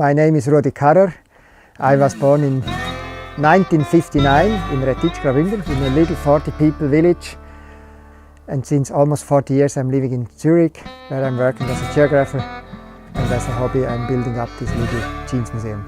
My name is Ruedi Karrer. I was born in 1959 in Ruedi Karrer in a little 40 people village. And since almost 40 years I'm living in Zurich, where I'm working as a geographer. And as a hobby I'm building up this little jeans museum.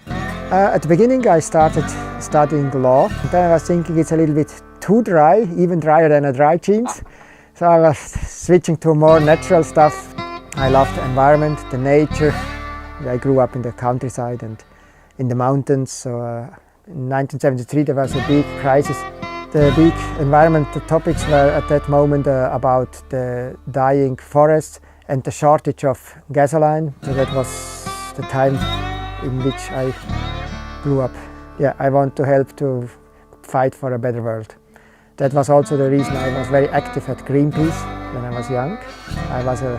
At the beginning I started studying law. Then I was thinking it's a little bit too dry, even drier than a dry jeans. So I was switching to more natural stuff. I love the environment, the nature. I grew up in the countryside and in the mountains. So in 1973 there was a big crisis. The big environmental topics were at that moment about the dying forests and the shortage of gasoline. So that was the time in which I grew up. Yeah, I want to help to fight for a better world. That was also the reason I was very active at Greenpeace when I was young. I was a,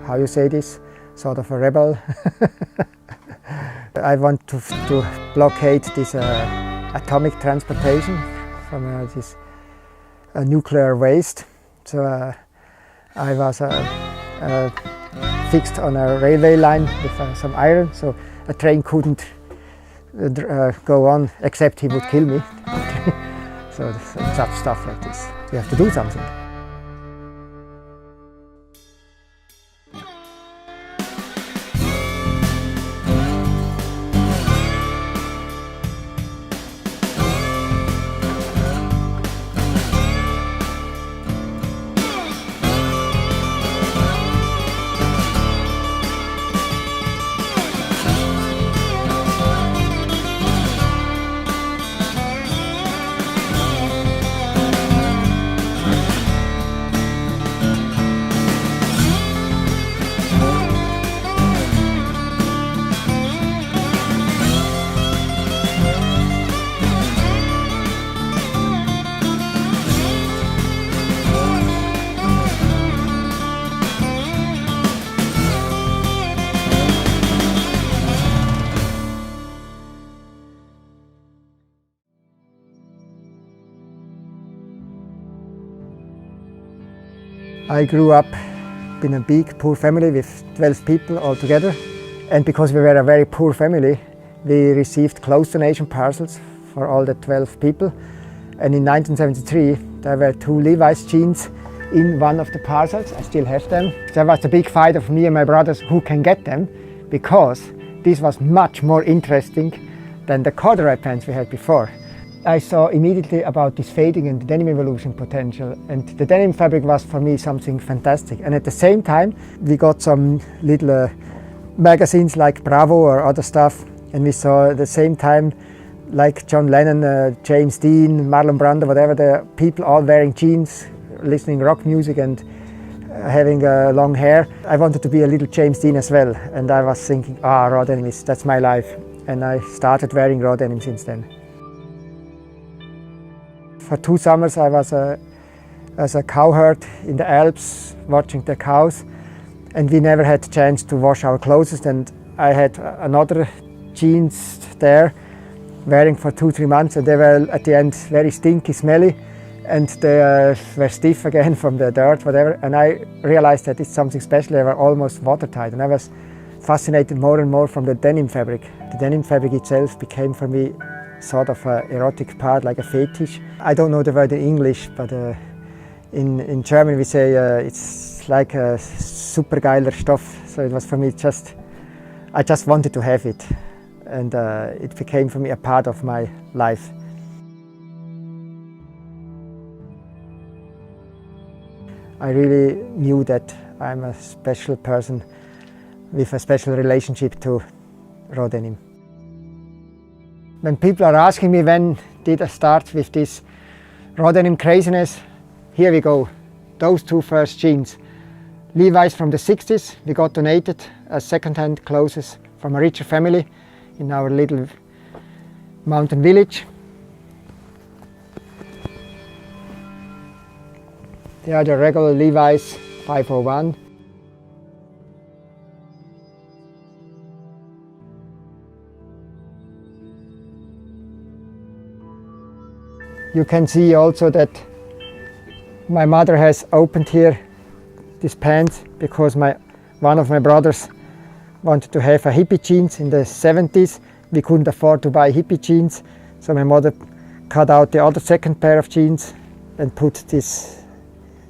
how you say this, sort of a rebel. I want to blockade this atomic transportation from this nuclear waste. So I was fixed on a railway line with some iron, so a train couldn't go on, except he would kill me. So such stuff like this. You have to do something. I grew up in a big poor family with 12 people all together, and because we were a very poor family we received clothes donation parcels for all the 12 people, and in 1973 there were 2 Levi's jeans in one of the parcels. I still have them. There was a big fight of me and my brothers who can get them, because this was much more interesting than the corduroy pants we had before. I saw immediately about this fading and the denim evolution potential, and the denim fabric was for me something fantastic. And at the same time we got some little magazines like Bravo or other stuff, and we saw at the same time like John Lennon, James Dean, Marlon Brando, whatever, the people all wearing jeans, listening rock music and having long hair. I wanted to be a little James Dean as well, and I was thinking, raw denim, that's my life. And I started wearing raw denim since then. For 2 summers I was as a cowherd in the Alps watching the cows, and we never had the chance to wash our clothes, and I had another jeans there wearing for 2-3 months, and they were at the end very stinky, smelly, and they were stiff again from the dirt, whatever, and I realized that it's something special. They were almost watertight, and I was fascinated more and more from the denim fabric. The denim fabric itself became for me sort of an erotic part, like a fetish. I don't know the word in English, but in German we say it's like a supergeiler Stoff. So it was for me I just wanted to have it, and it became for me a part of my life. I really knew that I'm a special person with a special relationship to raw denim. When people are asking me when did I start with this raw denim craziness, here we go. Those 2 first jeans. Levi's from the 60s, we got donated as second-hand clothes from a richer family in our little mountain village. They are the regular Levi's 501. You can see also that my mother has opened here these pants because one of my brothers wanted to have a hippie jeans in the 70s. We couldn't afford to buy hippie jeans, so my mother cut out the other second pair of jeans and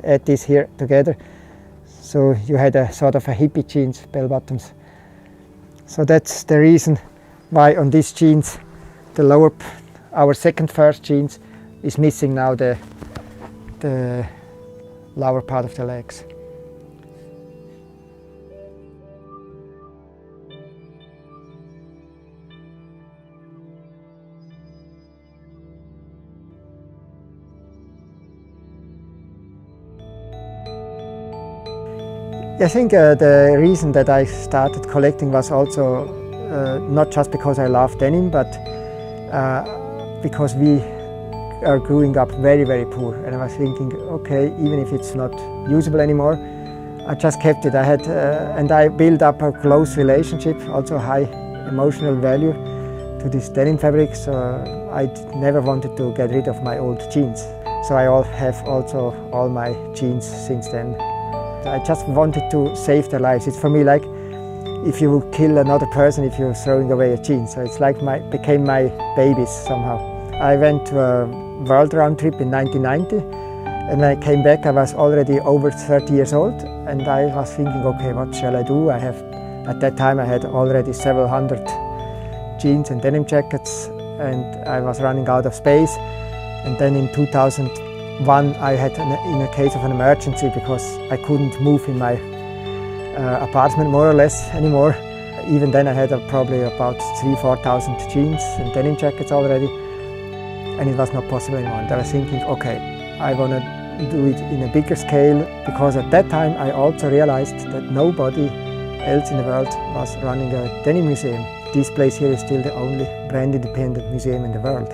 add this here together. So you had a sort of a hippie jeans, bell bottoms. So that's the reason why on these jeans, our first jeans is missing now the lower part of the legs. I think the reason that I started collecting was also not just because I love denim, but because we are growing up very, very poor. And I was thinking, okay, even if it's not usable anymore, I just kept it. And I built up a close relationship, also high emotional value to this denim fabric. So I never wanted to get rid of my old jeans. So I have also all my jeans since then. I just wanted to save their lives. It's for me like if you kill another person if you're throwing away a jeans. So it's like became my babies somehow. I went to a world round trip in 1990, and when I came back I was already over 30 years old, and I was thinking, okay, what shall I do? At that time I had already several hundred jeans and denim jackets, and I was running out of space. And then in 2001 I had in a case of an emergency because I couldn't move in my apartment more or less anymore. Even then I had probably about 3,000–4,000 jeans and denim jackets already, and it was not possible anymore. And I was thinking, okay, I want to do it in a bigger scale, because at that time I also realized that nobody else in the world was running a denim museum. This place here is still the only brand independent museum in the world.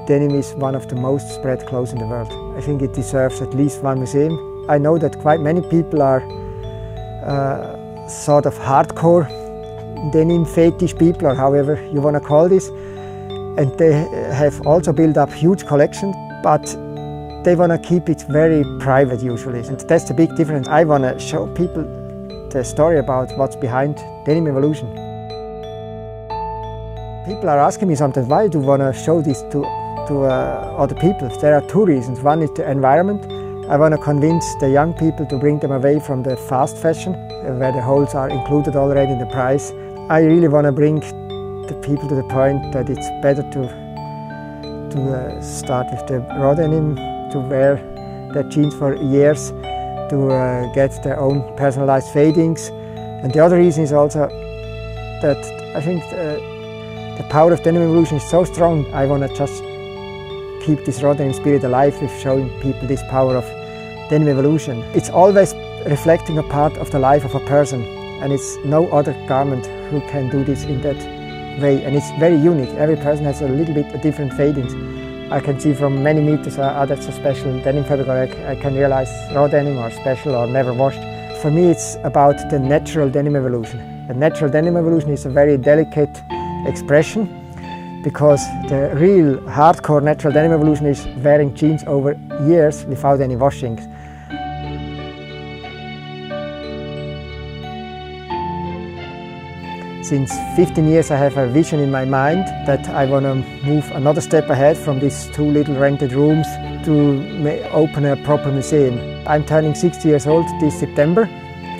Denim is one of the most spread clothes in the world. I think it deserves at least one museum. I know that quite many people are sort of hardcore denim fetish people, or however you want to call this, and they have also built up huge collections, but they want to keep it very private usually, and that's the big difference. I want to show people the story about what's behind denim evolution. People are asking me sometimes, why do you want to show this to other people? There are two reasons. One is the environment. I want to convince the young people to bring them away from the fast fashion, where the holes are included already in the price. I really want to bring the people to the point that it's better to start with the raw denim, to wear their jeans for years, to get their own personalized fadings. And the other reason is also that I think the power of denim evolution is so strong. I want to just keep this raw denim spirit alive with showing people this power of denim evolution. It's always reflecting a part of the life of a person, and it's no other garment who can do this in that way, and it's very unique. Every person has a little bit different fadings. I can see from many meters, that's a special denim fabric, or I can realize raw denim or special or never washed. For me it's about the natural denim evolution. The natural denim evolution is a very delicate expression, because the real hardcore natural denim evolution is wearing jeans over years without any washing. Since 15 years I have a vision in my mind that I want to move another step ahead from these two little rented rooms to open a proper museum. I'm turning 60 years old this September.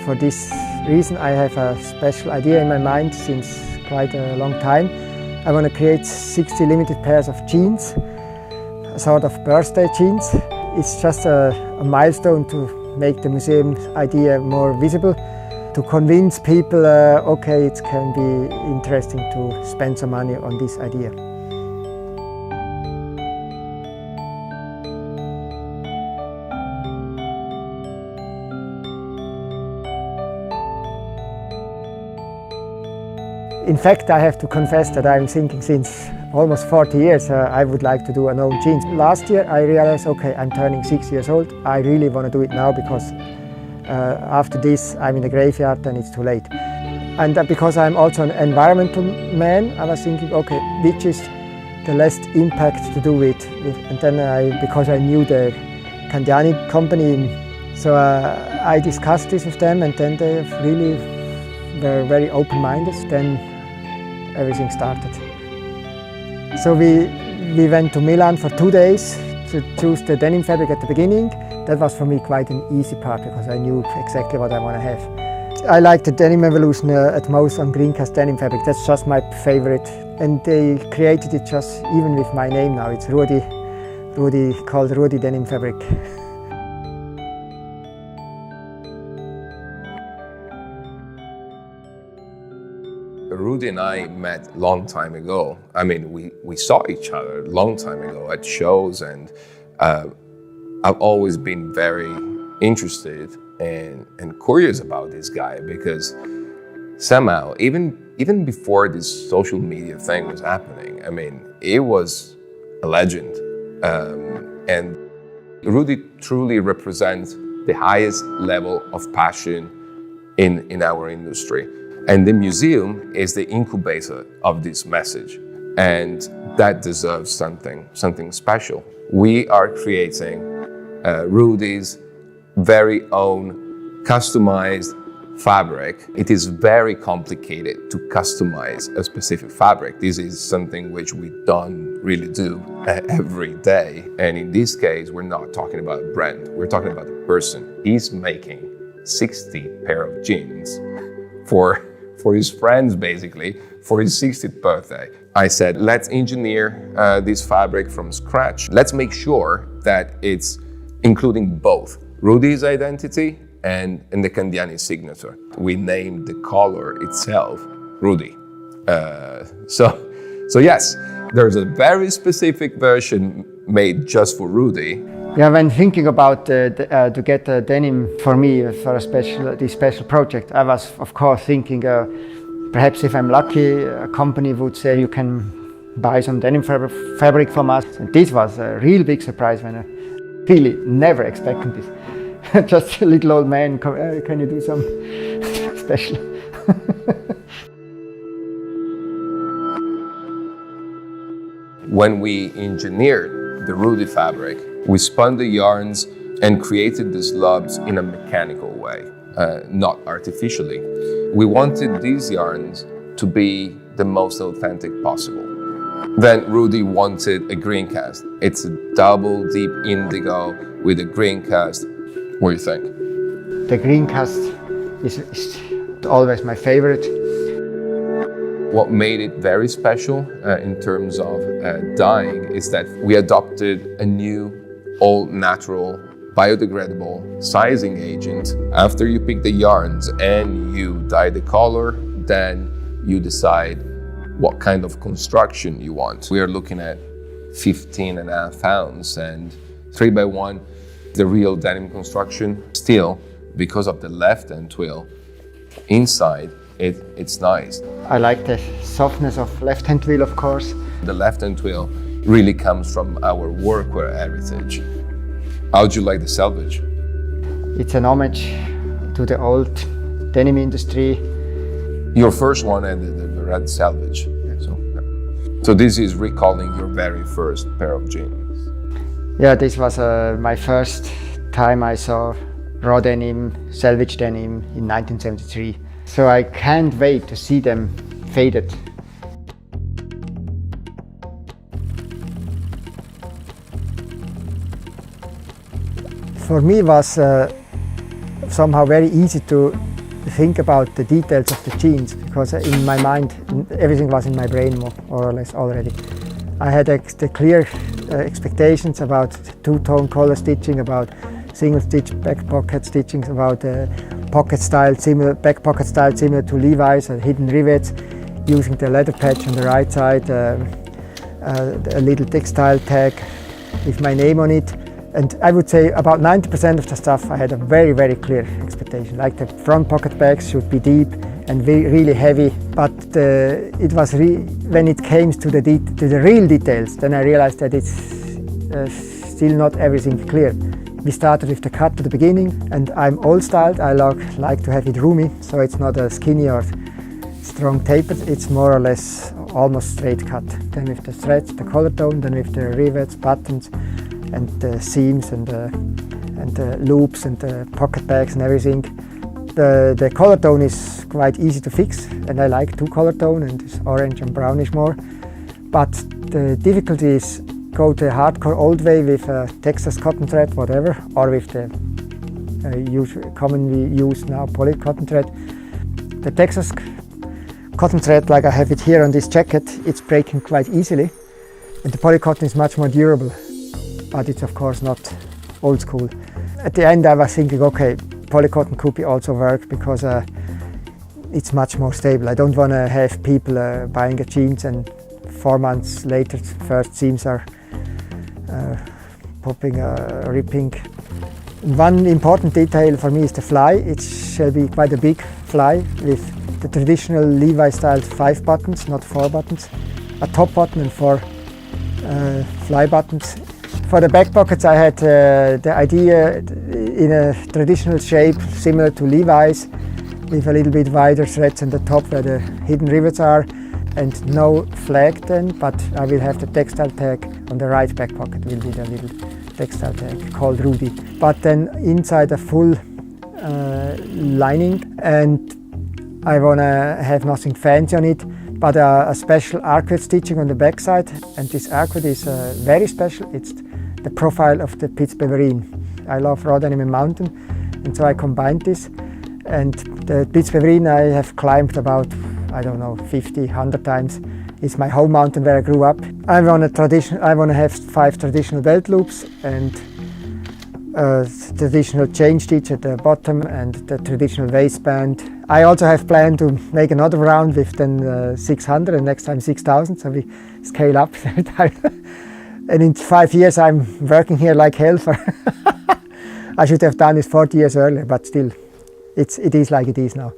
For this reason I have a special idea in my mind since quite a long time. I want to create 60 limited pairs of jeans, a sort of birthday jeans. It's just a milestone to make the museum idea more visible, to convince people, okay, it can be interesting to spend some money on this idea. In fact, I have to confess that I'm thinking since almost 40 years I would like to do an own jeans. Last year I realized, okay, I'm turning 6 years old. I really want to do it now, because after this I'm in the graveyard and it's too late. And because I'm also an environmental man, I was thinking, okay, which is the least impact to do it. And then because I knew the Candiani company in So I discussed this with them, and then they really were very open-minded. Then everything started. So we went to Milan for 2 days to choose the denim fabric at the beginning. That was for me quite an easy part because I knew exactly what I want to have. I like the denim evolution at most on green cast denim fabric. That's just my favorite. And they created it just even with my name now. It's Ruedi, called Ruedi Denim fabric. Ruedi and I met a long time ago. I mean, we saw each other a long time ago at shows, and I've always been very interested and curious about this guy because somehow, even before this social media thing was happening, I mean, he was a legend. And Ruedi truly represents the highest level of passion in our industry. And the museum is the incubator of this message, and that deserves something special. We are creating Ruedi's very own customized fabric. It is very complicated to customize a specific fabric. This is something which we don't really do every day. And in this case, we're not talking about a brand, we're talking about a person. He's making 60 pair of jeans for his friends, basically, for his 60th birthday. I said, let's engineer this fabric from scratch. Let's make sure that it's including both Ruedi's identity and the Candiani signature. We named the color itself Ruedi. So yes, there's a very specific version made just for Ruedi. Yeah, when thinking about to get a denim for me for this special project, I was of course thinking perhaps if I'm lucky, a company would say you can buy some denim fabric from us. And this was a real big surprise when I really never expected this. Just a little old man, can you do some special? When we engineered the Ruedi fabric, we spun the yarns and created the slubs in a mechanical way, not artificially. We wanted these yarns to be the most authentic possible. Then Ruedi wanted a green cast. It's a double deep indigo with a green cast. What do you think? The green cast is always my favorite. What made it very special in terms of dyeing is that we adopted a new all-natural, biodegradable sizing agent. After you pick the yarns and you dye the color, then you decide what kind of construction you want. We are looking at 15.5 ounce and 3x1, the real denim construction. Still, because of the left end twill, inside it's nice. I like the softness of left hand twill, of course. The left hand twill really comes from our workwear heritage. How do you like the selvage? It's an homage to the old denim industry. Your first one had the red selvage. So this is recalling your very first pair of jeans. Yeah, this was my first time I saw raw denim, selvage denim in 1973. So I can't wait to see them faded. For me it was somehow very easy to think about the details of the jeans because in my mind everything was in my brain more or less already. I had the clear expectations about two-tone collar stitching, about single stitch back pocket stitchings, about pocket style back pocket style similar to Levi's, hidden rivets, using the leather patch on the right side, a little textile tag with my name on it. And I would say about 90% of the stuff I had a very, very clear expectation. Like the front pocket bags should be deep and really heavy. But it was when it came to the real details, then I realized that it's still not everything clear. We started with the cut at the beginning, and I'm old styled. I like to have it roomy, so it's not a skinny or strong tapered. It's more or less almost straight cut. Then with the threads, the collar tone, then with the rivets, buttons, and the seams and and the loops and the pocket bags and everything. The color tone is quite easy to fix, and I like two color tone, and it's orange and brownish more. But the difficulty is go the hardcore old way with Texas cotton thread, whatever, or with the commonly used now poly cotton thread. The Texas cotton thread, like I have it here on this jacket, it's breaking quite easily, and the poly cotton is much more durable, but it's of course not old school. At the end I was thinking, okay, poly cotton could be also work because it's much more stable. I don't want to have people buying a jeans and 4 months later first seams are popping, ripping. One important detail for me is the fly. It shall be quite a big fly with the traditional Levi style 5 buttons, not 4 buttons. A top button and 4 fly buttons. For the back pockets I had the idea in a traditional shape similar to Levi's, with a little bit wider threads on the top where the hidden rivets are, and no flag then, but I will have the textile tag on the right back pocket, will be the little textile tag called Ruedi. But then inside a full lining, and I want to have nothing fancy on it, but a special arcuate stitching on the back side, and this arcuate is very special. It's the profile of the Pittsburgh. I love raw denim and mountain, and so I combined this. And the Pittsburgh I have climbed about, I don't know, 50, 100 times. It's my home mountain where I grew up. I want to have 5 traditional belt loops and traditional chain stitch at the bottom and the traditional waistband. I also have planned to make another round with then 600 and next time 6,000, so we scale up every time. And in 5 years I'm working here like hell for I should have done this 40 years earlier, but still, it is like it is now.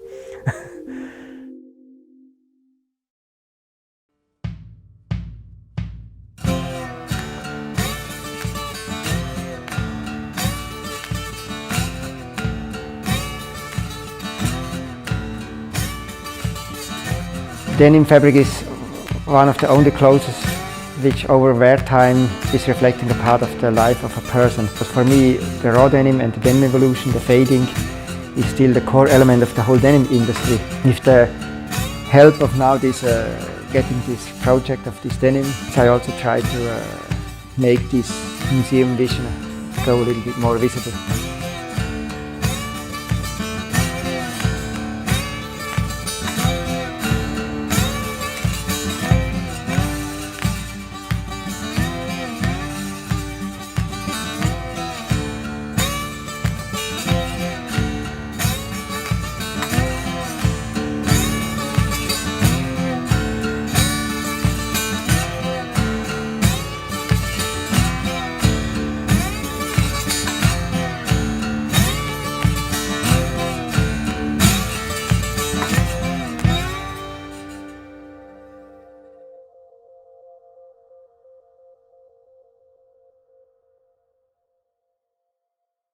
Denim fabric is one of the only clothes which over wear time is reflecting a part of the life of a person. But for me, the raw denim and the denim evolution, the fading, is still the core element of the whole denim industry. With the help of now this getting this project of this denim, I also try to make this museum vision go a little bit more visible.